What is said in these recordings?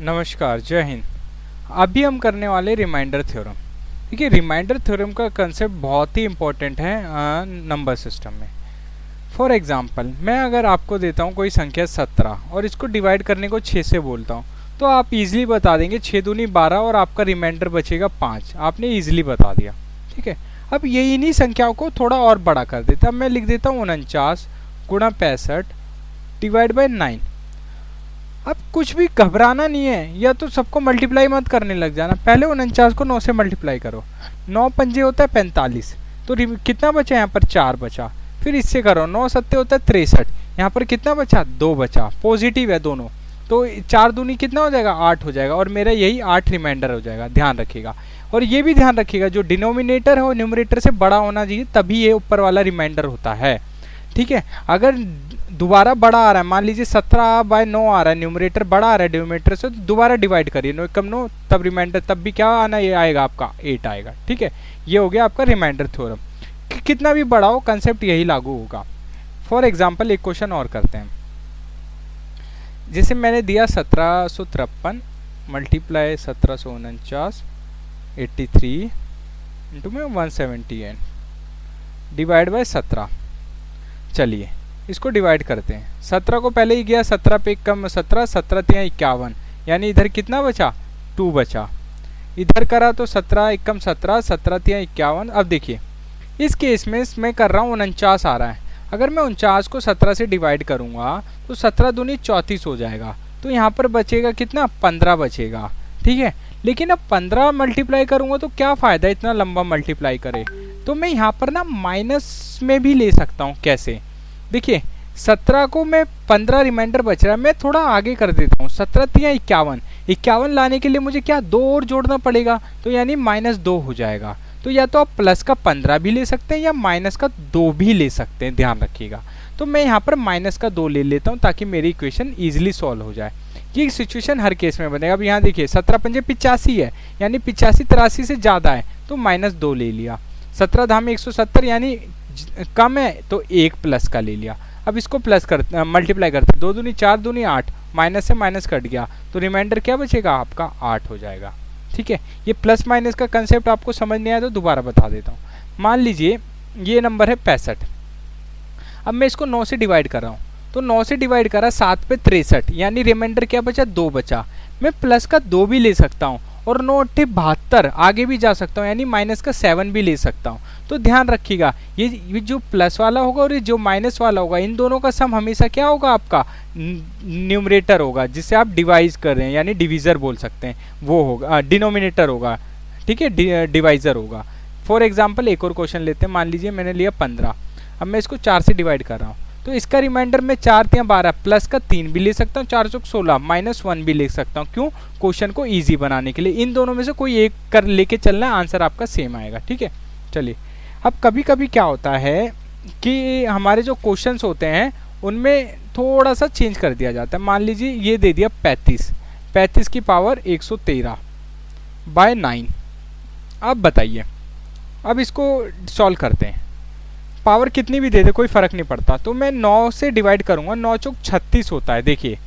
नमस्कार, जय हिंद। अभी हम करने वाले रिमाइंडर थ्योरम। देखिए, रिमाइंडर थ्योरम का कंसेप्ट बहुत ही इंपॉर्टेंट है नंबर सिस्टम में। फॉर एग्जांपल, मैं अगर आपको देता हूँ कोई संख्या 17 और इसको डिवाइड करने को 6 से बोलता हूँ, तो आप इजीली बता देंगे 6 दूनी 12 और आपका रिमाइंडर बचेगा 5। आपने इजीली बता दिया, ठीक है। अब ये इन्हीं संख्याओं को थोड़ा और बड़ा कर देता। अब मैं लिख देता हूँ 49 गुणा 65 डिवाइड बाई 9। अब कुछ भी घबराना नहीं है, या तो सबको मल्टीप्लाई मत करने लग जाना। पहले 49 को 9 से मल्टीप्लाई करो। 9 पंजे होता है 45, तो कितना बचा यहाँ पर 4 बचा। फिर इससे करो, 9 सत्ते होता है 63, यहाँ पर कितना बचा 2 बचा। पॉजिटिव है दोनों, तो 4 दूनी कितना हो जाएगा 8 हो जाएगा, और मेरा यही 8 रिमाइंडर हो जाएगा। ध्यान रखिएगा, और ये भी ध्यान रखिएगा जो डिनोमिनेटर है वो न्यूमरेटर से बड़ा होना चाहिए, तभी ये ऊपर वाला रिमाइंडर होता है, ठीक है। अगर दोबारा बड़ा आ रहा है, मान लीजिए 17/9 आ रहा है, न्यूमरेटर बड़ा आ रहा है डिनोमिनेटर से, तो दोबारा डिवाइड करिए 9 एकम 9, तब रिमाइंडर, तब भी क्या आना, ये आएगा आपका 8 आएगा, ठीक है। ये हो गया आपका रिमाइंडर थ्योरम। कितना भी बड़ा हो कंसेप्ट यही लागू होगा। फॉर एग्जाम्पल एक क्वेश्चन और करते हैं। जैसे मैंने दिया 1753 मल्टीप्लाई 1749 83 इंटू में 178 डिवाइड बाय 17। चलिए इसको डिवाइड करते हैं। 17 को पहले ही गया, 17 पे कम 17, 17 तिया 51, यानी इधर कितना बचा 2 बचा। इधर करा तो 17 एकम 17, 17 तिया 51। अब देखिए इस केस में मैं कर रहा हूँ 49 आ रहा है। अगर मैं 49 को 17 से डिवाइड करूँगा तो 17 दूनी 34 हो जाएगा, तो यहाँ पर बचेगा कितना 15 बचेगा, ठीक है। लेकिन अब 15 मल्टीप्लाई करूँगा तो क्या फ़ायदा इतना लंबा मल्टीप्लाई करे, तो मैं यहाँ पर ना माइनस में भी ले सकता हूँ। कैसे, देखिए 17 को मैं 15 रिमाइंडर बच रहा है, मैं थोड़ा आगे कर देता हूँ। 17 तिया 51, 51 लाने के लिए मुझे क्या 2 और जोड़ना पड़ेगा, तो यानी -2 हो जाएगा। तो या तो आप प्लस का 15 भी ले सकते हैं या माइनस का 2 भी ले सकते हैं, ध्यान रखिएगा। तो मैं यहाँ पर -2 ले लेता हूँ ताकि मेरी इक्वेशन ईजिली सॉल्व हो जाए। ये सिचुएशन हर केस में बनेगा। अब यहाँ देखिए 17 पंजे 85 है, यानी 85 83 से ज़्यादा है, तो -2 ले लिया। 17 धाम 170 यानी कम है, तो 1 प्लस का ले लिया। अब इसको प्लस कर मल्टीप्लाई करते, 2 दूनी 4 दूनी 8, माइनस से माइनस कट गया, तो रिमाइंडर क्या बचेगा आपका 8 हो जाएगा, ठीक है। ये प्लस माइनस का कंसेप्ट आपको समझ नहीं आया तो दोबारा बता देता हूँ। मान लीजिए ये नंबर है 65। अब मैं इसको 9 से डिवाइड कर रहा हूँ, तो 9 से डिवाइड करा 7 पे 63, यानी रिमाइंडर क्या बचा 2 बचा। मैं प्लस का 2 भी ले सकता हूँ, और 9 8 72 आगे भी जा सकता हूँ, यानी माइनस का 7 भी ले सकता हूँ। तो ध्यान रखिएगा, ये जो प्लस वाला होगा और ये जो माइनस वाला होगा, इन दोनों का सम हमेशा क्या होगा आपका न्यूमरेटर होगा, जिसे आप डिवाइज कर रहे हैं, यानी डिवीज़र बोल सकते हैं, वो होगा डिनोमिनेटर होगा, ठीक है, डिवाइज़र होगा। फॉर एग्जाम्पल एक और क्वेश्चन लेते हैं। मान लीजिए मैंने लिया 15। अब मैं इसको 4 से डिवाइड कर रहा हूँ, तो इसका रिमाइंडर में 4 तिया 12, प्लस का 3 भी ले सकता हूँ, 4 चौक 16, -1 भी ले सकता हूँ। क्यों, क्वेश्चन को इजी बनाने के लिए। इन दोनों में से कोई एक कर लेके चलना है, आंसर आपका सेम आएगा, ठीक है। चलिए, अब कभी कभी क्या होता है कि हमारे जो क्वेश्चंस होते हैं उनमें थोड़ा सा चेंज कर दिया जाता है। मान लीजिए ये दे दिया 35 की पावर 113/9। अब बताइए, अब इसको सॉल्व करते हैं। पावर कितनी भी दे दे कोई फ़र्क नहीं पड़ता, तो मैं 9 से डिवाइड करूँगा। 9 चौक 36 होता है, देखिए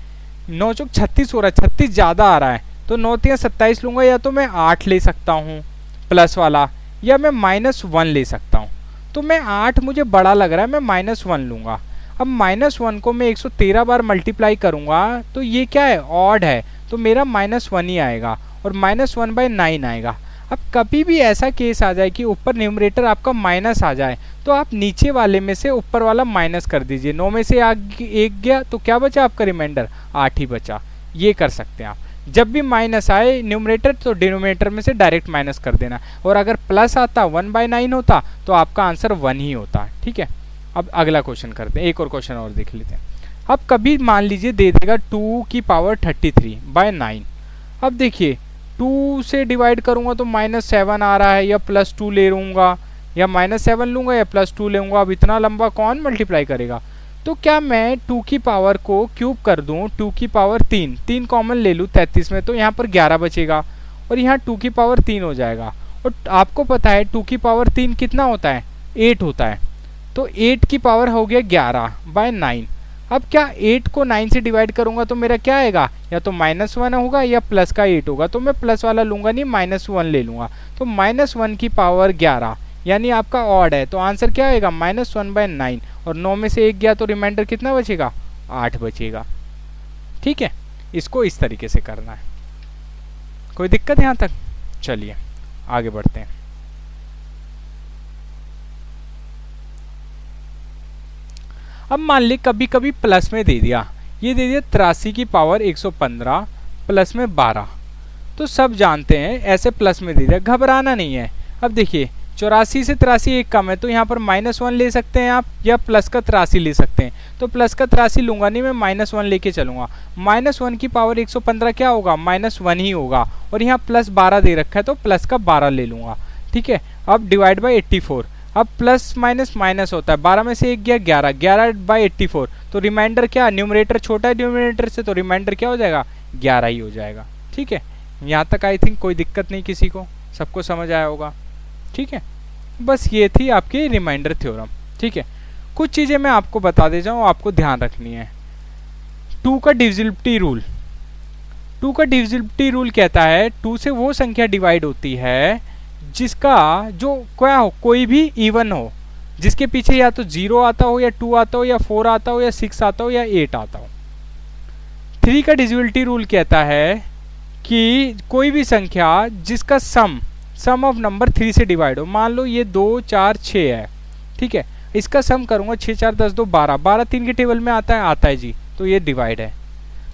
9 चौक 36 हो रहा है, 36 ज़्यादा आ रहा है, तो 9 तिया 27 लूँगा, या तो मैं 8 ले सकता हूँ प्लस वाला, या मैं -1 ले सकता हूँ। तो मैं 8 मुझे बड़ा लग रहा है, मैं -1 लूँगा। अब -1 को मैं 113 बार मल्टीप्लाई करूँगा, तो ये क्या है ऑड है, तो मेरा -1 ही आएगा, और -1/9 आएगा। अब कभी भी ऐसा केस आ जाए कि ऊपर न्यूमरेटर आपका माइनस आ जाए, तो आप नीचे वाले में से ऊपर वाला माइनस कर दीजिए। 9 में से 1 गया, तो क्या बचा आपका रिमाइंडर 8 ही बचा। ये कर सकते हैं आप। जब भी माइनस आए न्यूमरेटर, तो डिनोमिनेटर में से डायरेक्ट माइनस कर देना, और अगर प्लस आता 1/9 होता तो आपका आंसर 1 ही होता, ठीक है। अब अगला क्वेश्चन करते हैं, एक और क्वेश्चन और देख लेते हैं। अब कभी मान लीजिए दे देगा 2 की पावर 33/9। अब देखिए 2 से डिवाइड करूँगा तो -7 आ रहा है, या +2 ले लूँगा, या -7 लूँगा या +2 लूँगा। अब इतना लंबा कौन मल्टीप्लाई करेगा, तो क्या मैं 2 की पावर को क्यूब कर दूँ, 2 की पावर 3 कॉमन ले लूँ 33 में, तो यहाँ पर 11 बचेगा, और यहाँ 2 की पावर 3 हो जाएगा। और आपको पता है 2 की पावर 3 कितना होता है 8 होता है, तो 8 की पावर हो गया 11/9। अब क्या 8 को 9 से डिवाइड करूंगा तो मेरा क्या आएगा, या तो -1 होगा या प्लस का 8 होगा, तो मैं प्लस वाला लूंगा नहीं, -1 ले लूंगा। तो -1 की पावर 11 यानी आपका ऑड है, तो आंसर क्या आएगा -1/9, और 9 में से 1 गया तो रिमाइंडर कितना बचेगा, 8 बचेगा। ठीक है, इसको इस तरीके से करना है। कोई दिक्कत यहाँ तक? चलिए आगे बढ़ते हैं। अब मान ली कभी कभी प्लस में दे दिया, ये दे दिया 83 की पावर 115 प्लस में 12, तो सब जानते हैं ऐसे प्लस में दे दिया, घबराना नहीं है। अब देखिए 84 से 83 एक कम है, तो यहाँ पर -1 ले सकते हैं आप, या प्लस का 83 ले सकते हैं। तो प्लस का 83 लूंगा नहीं, मैं -1 लेके चलूंगा। -1 की पावर 115 क्या होगा, -1 ही होगा, और यहाँ प्लस 12 दे रखा है तो प्लस का 12 ले लूंगा। ठीक है, अब डिवाइड बाई 84, अब प्लस माइनस माइनस होता है, 12 में से 1 गया 11, 11/84, तो रिमाइंडर क्या, न्यूमरेटर छोटा है डिनोमिनेटर से, तो रिमाइंडर क्या हो जाएगा, 11 ही हो जाएगा। ठीक है, यहाँ तक आई थिंक कोई दिक्कत नहीं किसी को, सबको समझ आया होगा। ठीक है, बस ये थी आपकी रिमाइंडर थ्योरम। ठीक है, कुछ चीज़ें मैं आपको बता दे जाऊँ, आपको ध्यान रखनी है। 2 का डिविजिबिलिटी रूल, 2 का डिविजिबिलिटी रूल कहता है 2 से वो संख्या डिवाइड होती है जिसका जो क्या हो, कोई भी इवन हो, जिसके पीछे या तो 0 आता हो, या 2 आता हो, या 4 आता हो, या 6 आता हो, या 8 आता हो। 3 का डिविजिबिलिटी रूल कहता है कि कोई भी संख्या जिसका सम ऑफ नंबर 3 से डिवाइड हो। मान लो ये 2 4 6 है, ठीक है, इसका सम करूंगा 6 4 10 2 12, 12 3 के टेबल में आता है जी, तो ये डिवाइड है।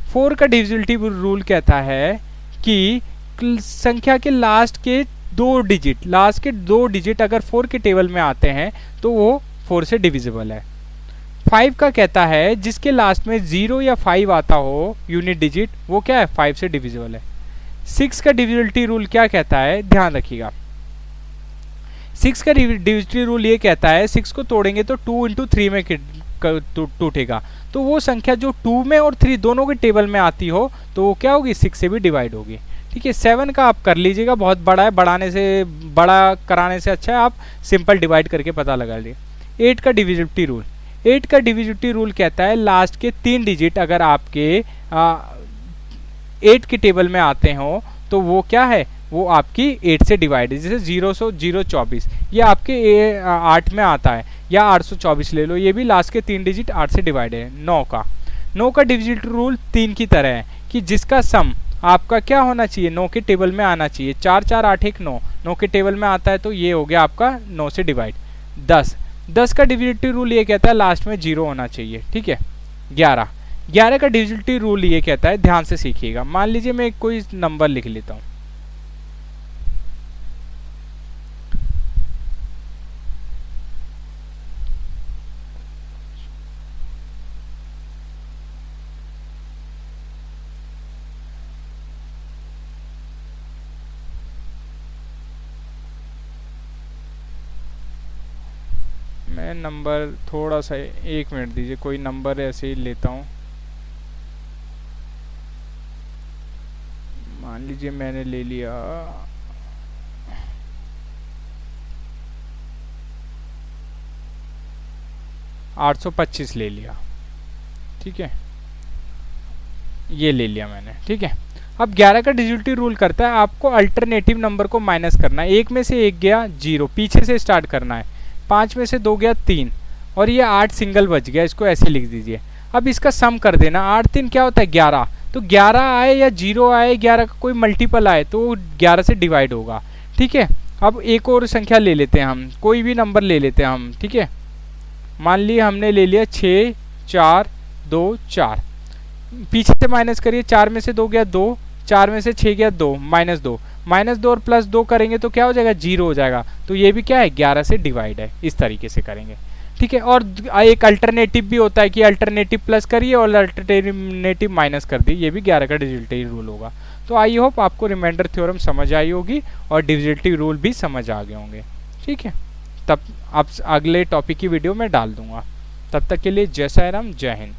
4 का डिविजिबिलिटी रूल कहता है कि संख्या के लास्ट के 2 डिजिट अगर 4 के टेबल में आते हैं तो वो 4 से डिविजिबल है। 5 का कहता है जिसके लास्ट में 0 या 5 आता हो यूनिट डिजिट, वो क्या है, 5 से डिविजिबल है। 6 का डिविजिबिलिटी रूल क्या कहता है, ध्यान रखिएगा। 6 का डिविजिबिलिटी रूल ये कहता है 6 को तोड़ेंगे तो 2 × 3 में टूटेगा, तो वो संख्या जो 2 में और 3 दोनों के टेबल में आती हो तो वो क्या होगी, 6 से भी डिवाइड होगी। ठीक है, 7 का आप कर लीजिएगा, बहुत बड़ा है, बड़ा कराने से अच्छा है आप सिंपल डिवाइड करके पता लगा लीजिए। 8 का डिविजिबिलिटी रूल, 8 का डिविजिबिलिटी रूल कहता है लास्ट के 3 डिजिट अगर आपके 8 के टेबल में आते हो तो वो क्या है, वो आपकी 8 से डिवाइड है। जैसे 024, ये आपके 8 में आता है, या 824 ले लो, ये भी लास्ट के 3 डिजिट 8 से डिवाइड है। 9 का डिविजिबिलिटी रूल 3 की तरह है कि जिसका सम आपका क्या होना चाहिए, 9 के टेबल में आना चाहिए। 4 4 8 1 9, 9 के टेबल में आता है तो ये हो गया आपका 9 से डिवाइड। 10 का डिविजिबिलिटी रूल ये कहता है लास्ट में 0 होना चाहिए। ठीक है, 11 का डिविजिबिलिटी रूल ये कहता है, ध्यान से सीखिएगा। मान लीजिए मैं कोई नंबर लिख लेता हूँ, मैं नंबर थोड़ा सा 1 मिनट दीजिए, कोई नंबर ऐसे ही लेता हूँ। मान लीजिए मैंने ले लिया 825 ले लिया। ठीक है, ये ले लिया मैंने। ठीक है, अब 11 का डिजिटल रूल करता है आपको अल्टरनेटिव नंबर को माइनस करना है। 1 में से 1 गया 0, पीछे से स्टार्ट करना है। 5 में से 2 गया 3, और ये 8 सिंगल बच गया, इसको ऐसे लिख दीजिए। अब इसका सम कर देना, 8 3 क्या होता है 11, तो 11 आए या 0 आए, 11 का कोई मल्टीपल आए तो 11 से डिवाइड होगा। ठीक है, अब एक और संख्या ले लेते हैं हम, कोई भी नंबर ले लेते हैं हम। ठीक है, मान लिया हमने ले लिया 6 4 2 4, पीछे से माइनस करिए, 4 में से 2 गया 2, 4 में से 6 गया 2, -2 और +2 करेंगे तो क्या हो जाएगा 0 हो जाएगा, तो ये भी क्या है 11 से डिवाइड है। इस तरीके से करेंगे। ठीक है, और एक अल्टरनेटिव भी होता है कि अल्टरनेटिव प्लस करिए और अल्टरनेटिव माइनस कर दी, ये भी 11 का डिविजिबिलिटी रूल होगा। तो आई होप आपको रिमाइंडर थ्योरम समझ आई होगी और डिविजिबिलिटी रूल भी समझ आ गए होंगे। ठीक है, तब अब अगले टॉपिक की वीडियो में डाल दूंगा। तब तक के लिए जय साईं राम, जय हिंद।